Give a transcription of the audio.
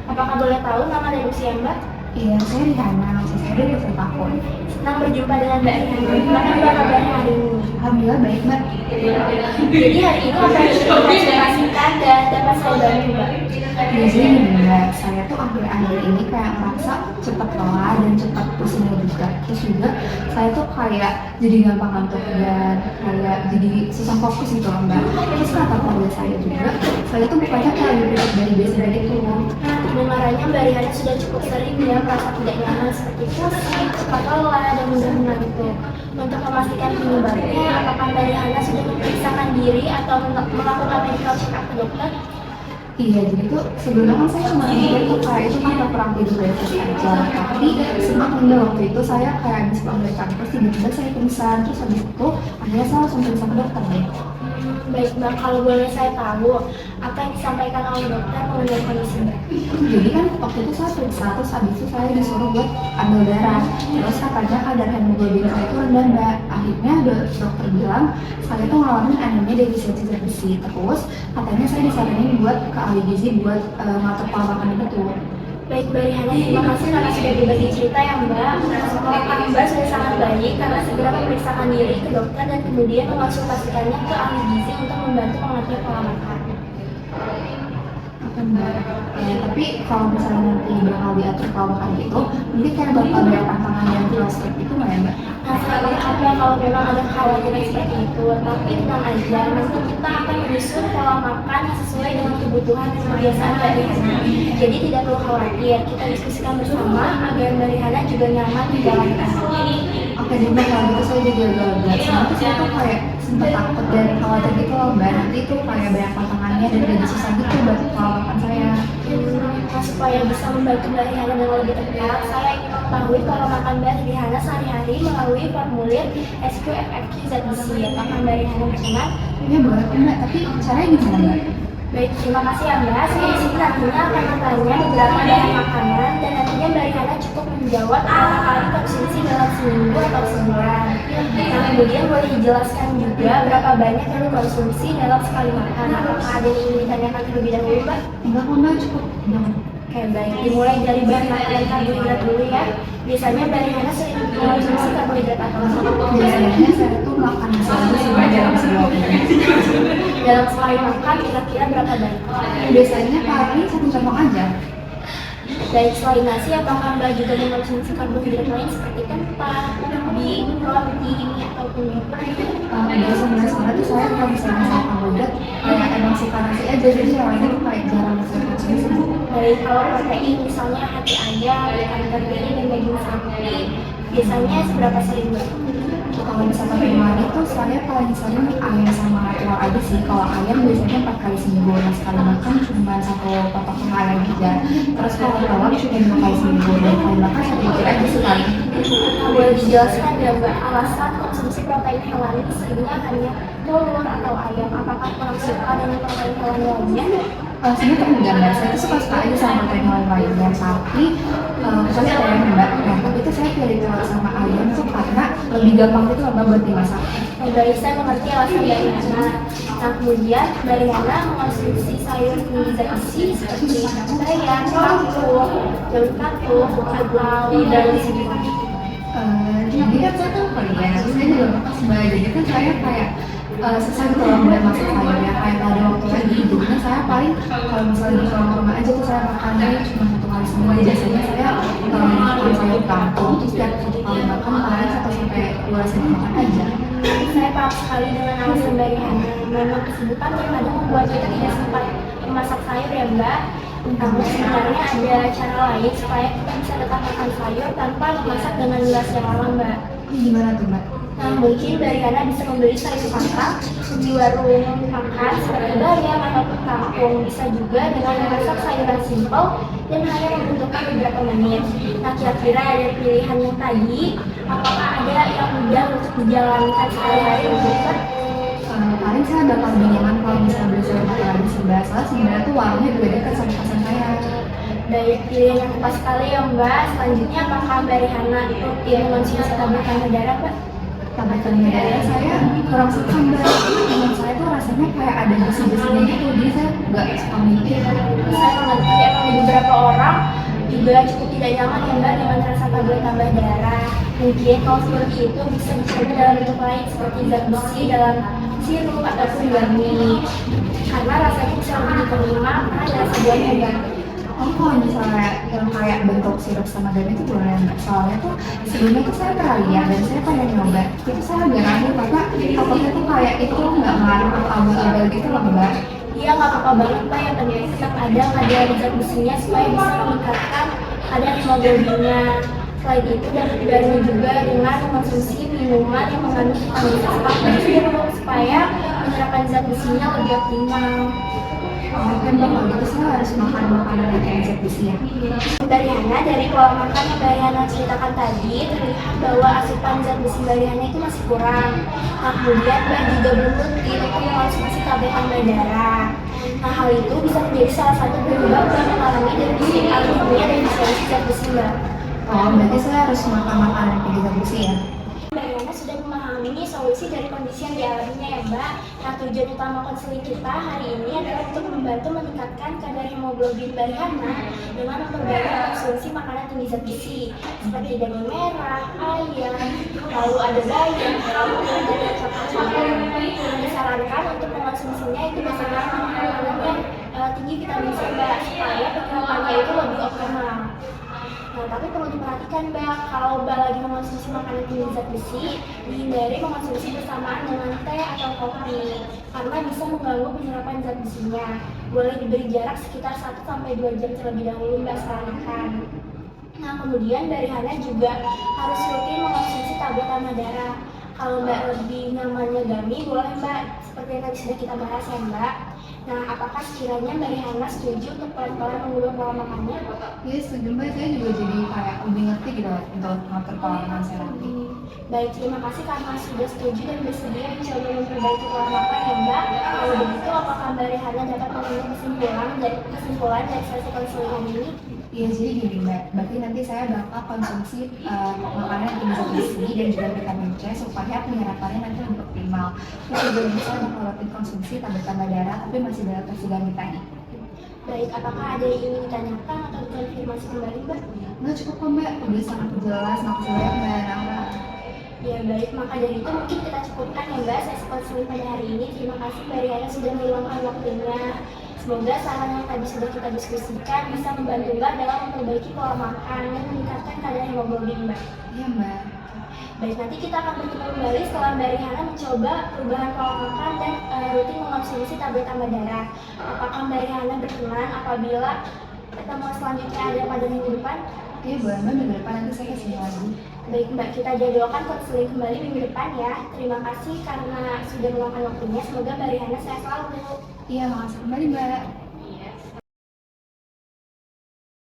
Apakah boleh tahu nama dan usia Mbak? Iya, saya Rihana, usia saya 20 tahun. Senang berjumpa dengan Mbak Rihana. Bagaimana kabarnya hari ini? Alhamdulillah baik, Mbak. Jadi hari ini apa yang ingin konsultasikan dan dapat saya bantu Mbak? Biasanya gini, Mbak, saya tuh akhir-akhir ini kayak merasa cepat lelah dan cepat pusing juga. Terus juga saya tuh kayak jadi gampang ngantuk dan kayak jadi susah fokus gitu loh, Mbak. Terus kata keluarga saya juga, saya tuh bukannya kayak lebih dari biasa gitu. Dengarannya Mbak Rihana sudah cukup sering ya merasa tidak nyaman seperti pusing, cepat lelah, dan mudah mengantuk. Untuk memastikan penyebabnya, apakah Mbak Rihana sudah memeriksakan diri atau melakukan medical check-up ke dokter? Iya, jadi tuh sebelumnya kan saya cuma mikir tuh kayak itu kan kurang tidur biasa aja. Tapi semakin waktu itu saya kayak habis bangun terus tiba-tiba saya pingsan. Terus habis itu akhirnya saya langsung periksa ke dokter deh. Baik Mbak, kalau boleh saya tahu, apa yang disampaikan oleh dokter mengenai kondisi Mbak? Jadi kan waktu itu saya periksa, terus habis itu saya disuruh buat ambil darah. Terus katanya kadar hemoglobin saya itu rendah, Mbak. Akhirnya dokter bilang saya tuh ngalamin anemia defisiensi zat besi. Terus katanya saya disaranin buat ke ahli gizi buat ngatur pola makan itu. Baik Mbak Rihana, terima kasih karena sudah berbagi cerita ya Mbak. Langkah Mbak sudah sangat baik karena segera memeriksakan diri ke dokter dan kemudian mengonsultasikannya ke ahli gizi untuk membantu mengatur pola makan. Ya, tapi kalau misalnya nanti bakal diatur pola makan gitu, mungkin kayak bakal ada tantangan yang jelas seperti itu nggak ya, Mbak? Nah, sekarang apa kalau memang ada kekhawatiran seperti itu, tapi tenang aja, nanti kita akan menyusun pola makan yang sesuai dengan kebutuhan dan kebiasaan Mbak Rihana. Jadi tidak perlu khawatir, kita diskusikan bersama agar Mbak Rihana juga nyaman menjalankan. Oke, jadi Mbak, kalau gitu saya jadi agak-agak soalnya saya tuh kayak sempat takut dan khawatir gitu loh, Mbak. Nanti tuh kayak banyak tantangannya dan jadi susah gitu buat pola makan saya. Nah, supaya bisa membantu Mbak Rihana dengan lebih tepat, saya ingin mengetahui pola makan Mbak Rihana sehari-hari melalui formulir SQFFQ zat besi. Apakah Mbak Rihana berkenan? Iya boleh Mbak, tapi caranya gimana, Mbak? Baik, terima kasih ya Mbak. Saya di sini nantinya akan bertanya beberapa bahan makanan dan nantinya Mbak Rihana cukup menjawab berapa kali konsumsi dalam seminggu atau sebulan. Nah, kemudian boleh dijelaskan juga berapa banyak yang dikonsumsi dalam sekali makan. Apakah ada yang ingin ditanyakan terlebih dahulu Mbak? Enggak kok Mbak, cukup jangan. Oke, baik. Dimulai dari bahan makanan karbohidrat dulu ya. Biasanya Mbak Rihana sering mengkonsumsi karbohidrat apa? Biasanya saya tuh makan sehari sebanyak dalam sebuah hari. Dalam sekali makan kira-kira berapa banyak? Biasanya paling satu sendok aja. Baik, selain nasi, apakah Mbak juga mengkonsumsi karbohidrat lain seperti kentang, ubi, roti, ataupun Sebenarnya tuh saya kalau misalnya makan karbohidrat kayak emang suka nasi aja, jadi yang lainnya tuh kayak jarang saya konsumsi. Baik, kalau protein misalnya hati ayam, ikan teri, dan daging sapi, biasanya seberapa sering Mbak? Kalau misalkan kemarin itu saya paling sering ayam sama telur aja sih. Kalau ayam biasanya 4 kali seminggu, nah sekali makan cuma satu potong ayam aja. Terus kalau telur cuma 2 kali seminggu, dan kali makan satu butir aja sekali. Nah, boleh dijelaskan ya Mbak, alasan konsumsi protein hewani seringnya hanya telur atau ayam? Apakah kurang suka dengan protein hewani lainnya? Sebenarnya tergantung, saya tuh suka-suka aja sama protein hewan lainnya, tapi misalnya ada yang Mbak, nah tapi itu saya pilih telur sama ayam tuh karena lebih gampang gitu loh Mbak buat dimasak. Oh, baik, saya mengerti alasan Mbak Rihana. Nah, kemudian Mbak Rihana mengonsumsi sayur tinggi zat besi seperti bayam, kangkung, daun katuk, atau daun singkong. Jadi kan saya tuh kuliah, terus saya juga makan Mbak, jadi kan saya kayak susah gitu loh mulai masak sayurnya, kayak nggak ada waktu lagi. Jadinya saya paling kalau misalnya di rumah aja tuh saya makannya cuma satu kali seminggu. Biasanya saya makan sayur kangkung, terus tiap satu kali makan paling 1 sampai 2 sendok makan aja. Saya paham sekali dengan alasan Mbak Rihana. Memang kesibukan terkadang membuat kita tidak sempat memasak sayur ya Mbak. Namun sebenarnya ada cara lain supaya kita bisa tetap makan sayur tanpa memasak dengan durasi yang lama Mbak. Gimana tuh Mbak? Nah, mungkin Mbak Rihana bisa membeli sayur patah di warung makan seperti bayam ataupun kangkung. Bisa juga dengan memasak sayuran simpel dan hanya membutuhkan beberapa menit. Nah, kira-kira ada pilihan yang tadi, apakah ada yang mudah untuk dijalankan sehari-hari untuk Paling saya bakal lebih nyaman kalau misalnya beli sayur pakai lagi sih Mbak, soalnya sebenarnya tuh warungnya juga dekat sama kosan saya. Baik, pilihan yang tepat sekali ya Mbak. Selanjutnya, apakah Mbak Rihana rutin mengonsumsi tabletan darah Mbak? Tabletan darah saya kurang suka Mbak, teman saya tuh rasanya kayak ada besi-besinya gitu, jadi saya nggak suka mikir. Saya mengerti, emang beberapa orang juga cukup tidak nyaman ya Mbak dengan rasa tablet tambah darah. Mungkin kalau seperti itu bisa dicoba dalam bentuk lain seperti zat besi dalam sirup ataupun gummy. Karena rasanya bisa lebih diterima karena ada rasa buahnya Mbak. Oh, kalau misalnya yang kayak bentuk sirup sama gami itu boleh Mbak. Soalnya tuh sebelumnya tuh saya pernah lihat dan saya pengen nyoba. Itu saya agak ragu karena takutnya tuh kayak itu nggak ngaruh ke abal-abal gitu loh Mbak. Iya nggak apa-apa banget Mbak, yang penting tetap ada zat besinya supaya bisa meningkatkan kadar hemoglobinnya. Selain itu dan juga dengan mengonsumsi minuman yang mengandung vitamin C supaya menyerap zat besinya lebih optimal. Oh, kan Mbak, kalau gitu saya harus makan makanan yang kayak zat besi ya. Dari Hana, dari pola makan yang Mbak Riana ceritakan tadi, terlihat bahwa asupan zat besi Mbak Riana itu masih kurang. Nah, kemudian Mbak juga belum rutin untuk mengonsumsi tablet tambah darah. Nah, hal itu bisa menjadi salah satu penyebab Mbak mengalami defisit anemia dan distorsi zat besi Mbak. Oh, berarti saya harus makan makanan yang kayak zat besi ya. Mbak Riana sudah memahami solusi dari kondisi yang dialaminya ya Mbak. Nah, tujuan utama konseling kita hari ini adalah untuk membantu meningkatkan kadar hemoglobin Mbak Riana dengan memperbanyak konsumsi makanan tinggi zat besi seperti daging merah, ayam, lalu ada bayam, kalkun, dan kacang-kacangan. Disarankan untuk mengonsumsinya itu bersama makanan yang tinggi vitamin C Mbak supaya penyerapannya itu lebih optimal. Nah, tapi perlu diperhatikan Mbak, kalau Mbak lagi mengonsumsi makanan tinggi zat besi, dihindari mengonsumsi bersamaan dengan teh atau kopi karena bisa mengganggu penyerapan zat besinya. Boleh diberi jarak sekitar 1-2 jam terlebih dahulu Mbak sarankan. Nah, kemudian dari Hana juga harus rutin mengonsumsi tablet tambah darah. Kalau Mbak lebih nyamannya gummy, boleh Mbak, seperti yang tadi sudah kita bahas ya Mbak. Nah, apakah sekiranya Mbak Riana setuju untuk pelan-pelan mengubah pola makannya? Iya, setuju Mbak. Saya juga jadi kayak lebih ngerti gitu loh untuk ngatur pola makan saya nanti. Baik, terima kasih karena sudah setuju dan bersedia mencoba memperbaiki pola makan ya Mbak. Kalau begitu, apakah Mbak Riana dapat mengambil kesimpulan dari sesi konseling hari ini? Iya, jadi gini Mbak, berarti nanti saya bakal konsumsi makanan yang tinggi zat besi dan juga vitamin C supaya penyerapannya nanti lebih optimal. Terus juga nanti saya bakal rutin konsumsi tablet tambah darah tapi masih dalam versi gummy tadi. Baik, apakah ada yang ingin ditanyakan atau dikonfirmasi kembali Mbak? Nggak cukup kok Mbak, udah sangat jelas, makasih banyak Mbak Nara. Ya baik, maka dari itu mungkin kita cukupkan ya Mbak sesi konseling pada hari ini. Terima kasih Mbak Riana sudah meluangkan waktunya. Semoga saran yang tadi sudah kita diskusikan bisa membantu Mbak dalam memperbaiki pola makan dan meningkatkan kadar hemoglobin Mbak. Iya Mbak. Baik, nanti kita akan bertemu kembali setelah Mbak Riana mencoba perubahan pola makan dan rutin mengonsumsi tablet tambah darah. Apakah Mbak Riana berkenan apabila pertemuan selanjutnya ada pada minggu depan? Iya boleh Mbak, minggu depan nanti saya kesini lagi. Baik Mbak, kita jadwalkan konseling kembali minggu depan ya. Terima kasih karena sudah meluangkan waktunya. Semoga Mbak Riana sehat selalu. Iya, makasih kembali Mbak.